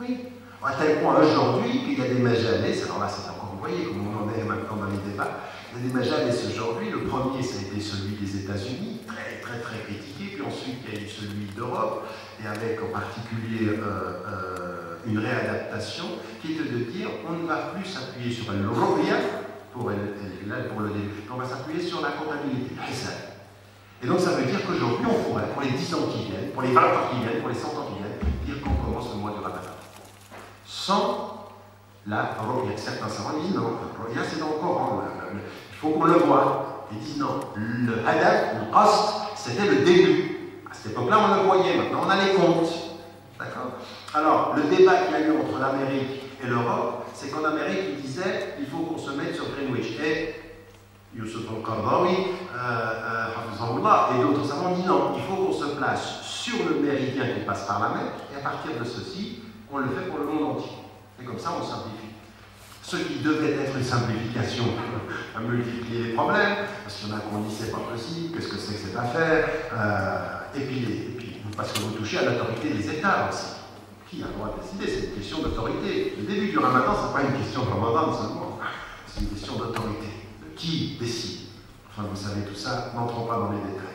Oui. À tel point aujourd'hui qu'il y a des majalais, alors là c'est encore, vous voyez comment on en est maintenant dans les débats, il y a des majalais aujourd'hui, le premier ça a été celui des États-Unis, très critiqué, puis ensuite il y a eu celui d'Europe, et avec en particulier une réadaptation qui était de dire on ne va plus s'appuyer sur le ru'ya pour le début, on va s'appuyer sur la comptabilité, et donc ça veut dire qu'aujourd'hui on pourrait, pour les 10 ans qui viennent, pour les 20 ans qui viennent, pour les 100 ans qui viennent, dire qu'on commence le mois de Ramadan. Sans la ru'ya. Certains savants disent non, la ru'ya c'est dans le Coran, il faut qu'on le voie. Ils disent non, le hadaf, le qasd, c'était le début. À cette époque-là, on le voyait, maintenant on a les comptes. D'accord? Alors, le débat qu'il y a eu entre l'Amérique et l'Europe, c'est qu'en Amérique, ils disaient il faut qu'on se mette sur Greenwich. Et Youssef al-Qaradawi, et d'autres savants ont dit non, il faut qu'on se place sur le méridien qui passe par la Mecque, et à partir de ceci, on le fait pour le monde entier. Et comme ça, on simplifie. Ce qui devait être une simplification à multiplier les problèmes, parce qu'il y en a qu'on dit c'est pas possible, qu'est-ce que c'est que cette affaire, et puis, parce que vous touchez à l'autorité des États aussi. Qui a le droit de décider? C'est une question d'autorité. Le début du Ramadan, ce n'est pas une question de Ramadan seulement, c'est une question d'autorité. Qui décide? Enfin, vous savez tout ça, n'entrons pas dans les détails.